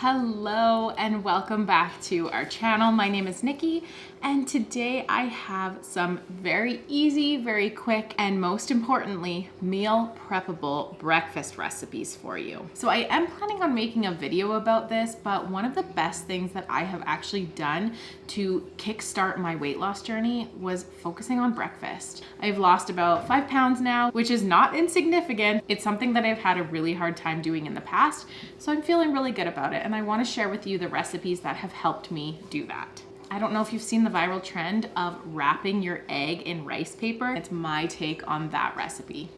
Hello and welcome back to our channel. My name is Nikki and today I have some very easy, very quick, and most importantly, meal preppable breakfast recipes for you. So I am planning on making a video about this, but one of the best things that I have actually done to kickstart my weight loss journey was focusing on breakfast. I've lost about 5 pounds now, which is not insignificant. It's something that I've had a really hard time doing in the past, so I'm feeling really good about it. And I want to share with you the recipes that have helped me do that. I don't know if you've seen the viral trend of wrapping your egg in rice paper. It's my take on that recipe.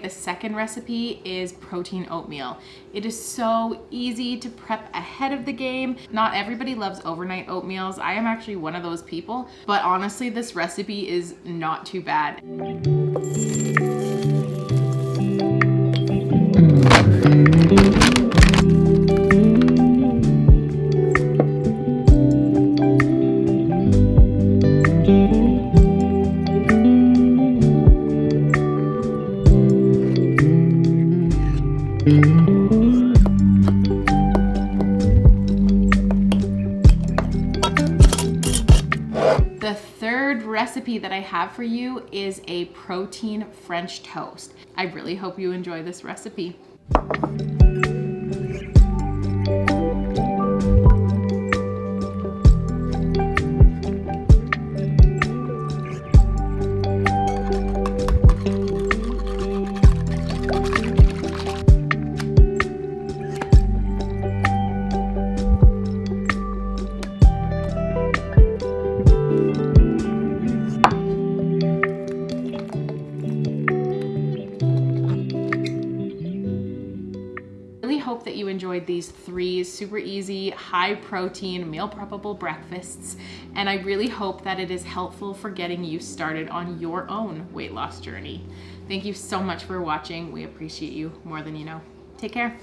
The second recipe is protein oatmeal. It is so easy to prep ahead of the game. Not everybody loves overnight oatmeals. I am actually one of those people, but honestly, this recipe is not too bad. The third recipe that I have for you is a protein French toast. I really hope you enjoy this recipe. Hope that you enjoyed these 3 super easy, high protein, meal preppable breakfasts, and I really hope that it is helpful for getting you started on your own weight loss journey. Thank you so much for watching. We appreciate you more than you know. Take care.